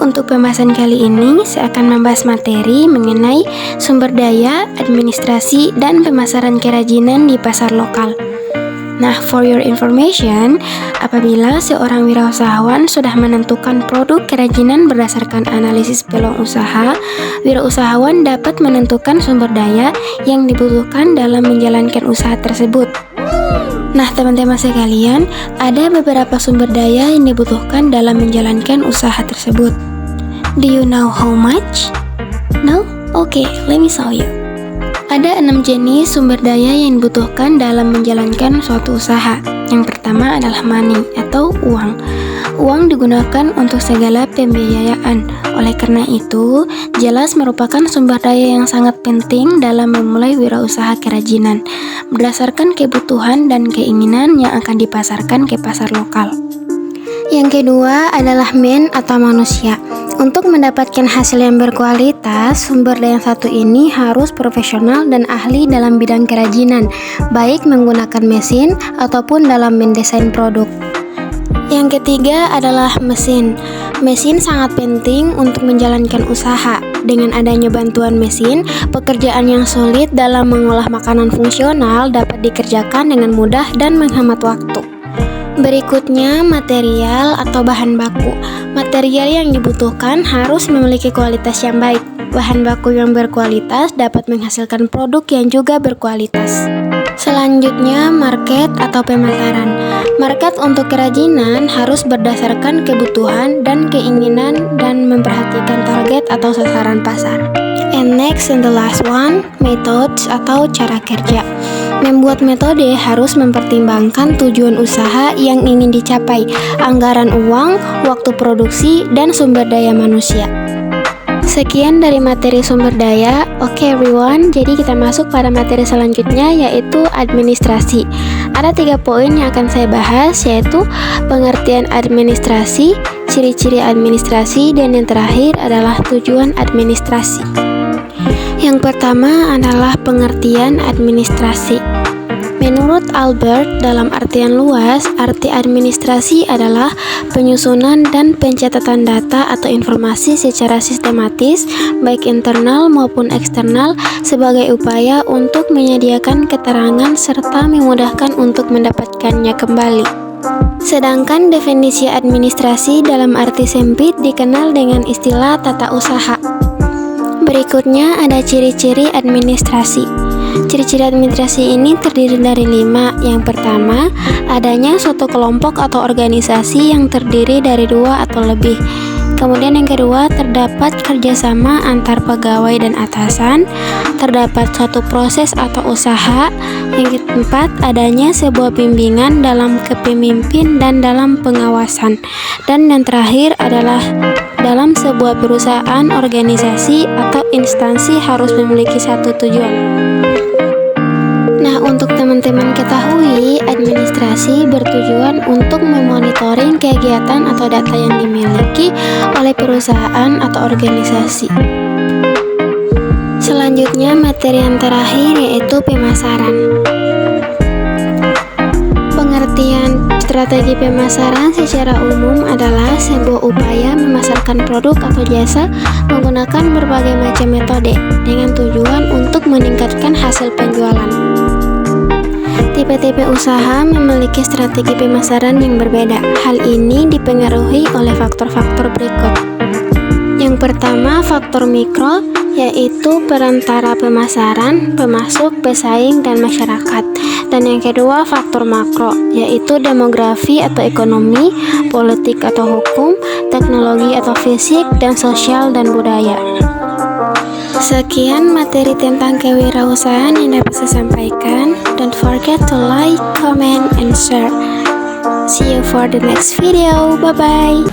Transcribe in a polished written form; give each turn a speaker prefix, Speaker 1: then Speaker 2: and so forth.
Speaker 1: untuk pembahasan kali ini, saya akan membahas materi mengenai sumber daya, administrasi, dan pemasaran kerajinan di pasar lokal. Nah, for your information, apabila seorang wirausahawan sudah menentukan produk kerajinan berdasarkan analisis peluang usaha, wirausahawan dapat menentukan sumber daya yang dibutuhkan dalam menjalankan usaha tersebut. Nah, teman-teman sekalian, ada beberapa sumber daya yang dibutuhkan dalam menjalankan usaha tersebut. Do you know how much? No? Okay, let me show you. Ada 6 jenis sumber daya yang dibutuhkan dalam menjalankan suatu usaha. Yang pertama adalah money atau uang. Uang digunakan untuk segala pembiayaan. Oleh karena itu, jelas merupakan sumber daya yang sangat penting dalam memulai wirausaha kerajinan, berdasarkan kebutuhan dan keinginan yang akan dipasarkan ke pasar lokal. Yang kedua adalah man atau manusia. Untuk mendapatkan hasil yang berkualitas, sumber daya yang satu ini harus profesional dan ahli dalam bidang kerajinan, baik menggunakan mesin ataupun dalam mendesain produk. Yang ketiga adalah mesin. Mesin sangat penting untuk menjalankan usaha. Dengan adanya bantuan mesin, pekerjaan yang sulit dalam mengolah makanan fungsional dapat dikerjakan dengan mudah dan menghemat waktu. Berikutnya, material atau bahan baku. Material yang dibutuhkan harus memiliki kualitas yang baik. Bahan baku yang berkualitas dapat menghasilkan produk yang juga berkualitas. Selanjutnya, market atau pemasaran. Market untuk kerajinan harus berdasarkan kebutuhan dan keinginan dan memperhatikan target atau sasaran pasar. And next and the last one, methods atau cara kerja. Membuat metode harus mempertimbangkan tujuan usaha yang ingin dicapai, anggaran uang, waktu produksi, dan sumber daya manusia. Sekian dari materi sumber daya. Oke everyone, jadi kita masuk pada materi selanjutnya, yaitu administrasi. Ada 3 poin yang akan saya bahas, yaitu pengertian administrasi, ciri-ciri administrasi, dan yang terakhir adalah tujuan administrasi. Yang pertama adalah pengertian administrasi. Menurut Albert, dalam artian luas, arti administrasi adalah penyusunan dan pencatatan data atau informasi secara sistematis, baik internal maupun eksternal, sebagai upaya untuk menyediakan keterangan serta memudahkan untuk mendapatkannya kembali. Sedangkan definisi administrasi dalam arti sempit dikenal dengan istilah tata usaha. Berikutnya ada ciri-ciri administrasi. Ciri-ciri administrasi ini terdiri dari 5. Yang pertama, adanya suatu kelompok atau organisasi yang terdiri dari 2 atau lebih. Kemudian yang kedua, terdapat kerjasama antar pegawai dan atasan. Terdapat suatu proses atau usaha. Yang keempat, adanya sebuah bimbingan dalam kepemimpin dan dalam pengawasan. Dan yang terakhir adalah dalam sebuah perusahaan, organisasi, atau instansi harus memiliki satu tujuan. Nah, untuk teman-teman ketahui, administrasi bertujuan untuk memonitoring kegiatan atau data yang dimiliki oleh perusahaan atau organisasi. Selanjutnya, materi yang terakhir yaitu pemasaran. Pengertian strategi pemasaran secara umum adalah sebuah upaya memasarkan produk atau jasa menggunakan berbagai macam metode dengan tujuan untuk meningkatkan hasil penjualan. Tipe-tipe usaha memiliki strategi pemasaran yang berbeda. Hal ini dipengaruhi oleh faktor-faktor berikut. Yang pertama, faktor mikro, yaitu perantara pemasaran, pemasok, pesaing, dan masyarakat. Dan yang kedua, faktor makro, yaitu demografi atau ekonomi, politik atau hukum, teknologi atau fisik, dan sosial dan budaya. Sekian materi tentang kewirausahaan yang dapat saya sampaikan. Don't forget to like, comment, and share. See you for the next video. Bye-bye.